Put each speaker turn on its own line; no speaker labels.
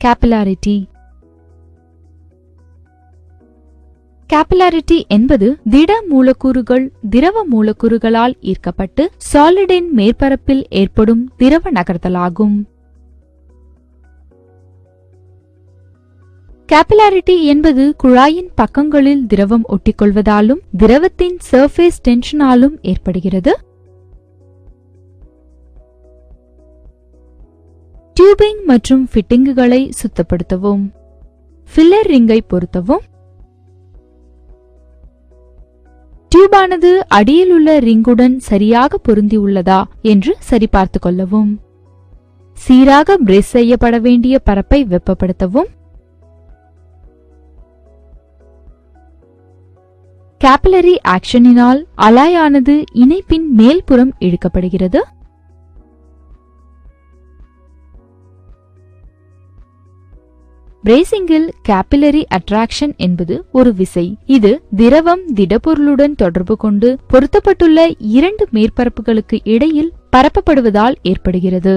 Capillarity. Capillarity என்பது திட மூலக்கூறுகள் திரவ மூலக்கூறுகளால் ஈர்க்கப்பட்டு சாலிடின் மேற்பரப்பில் ஏற்படும் திரவ நகர்தலாகும். கேபிலாரிட்டி என்பது குழாயின் பக்கங்களில் திரவம் ஒட்டிக்கொள்வதாலும் திரவத்தின் சர்ஃபேஸ் டென்ஷனாலும் ஏற்படுகிறது. டியூபிங் மற்றும் ஃபிட்டிங்குகளை சுத்தப்படுத்தவும், ஃபில்லர் ரிங்கை பொருத்தவும், டியூபானது அடியில் உள்ள ரிங்குடன் சரியாக பொருந்தியுள்ளதா என்று சரிபார்த்துக் கொள்ளவும், சீராக பிரேஸ் செய்யப்பட வேண்டிய பரப்பை வெப்பப்படுத்தவும், கேபிலரி ஆக்ஷனினால் அலாயானது இணைப்பின் மேல்புறம் இழுக்கப்படுகிறது. பிரேசிங்கில் கேபிலரி அட்ராக்ஷன் என்பது ஒரு விசை. இது திரவம் திடப்பொருளுடன் தொடர்பு கொண்டு பொருத்தப்பட்டுள்ள இரண்டு மேற்பரப்புகளுக்கு இடையில் பரப்பப்படுவதால் ஏற்படுகிறது.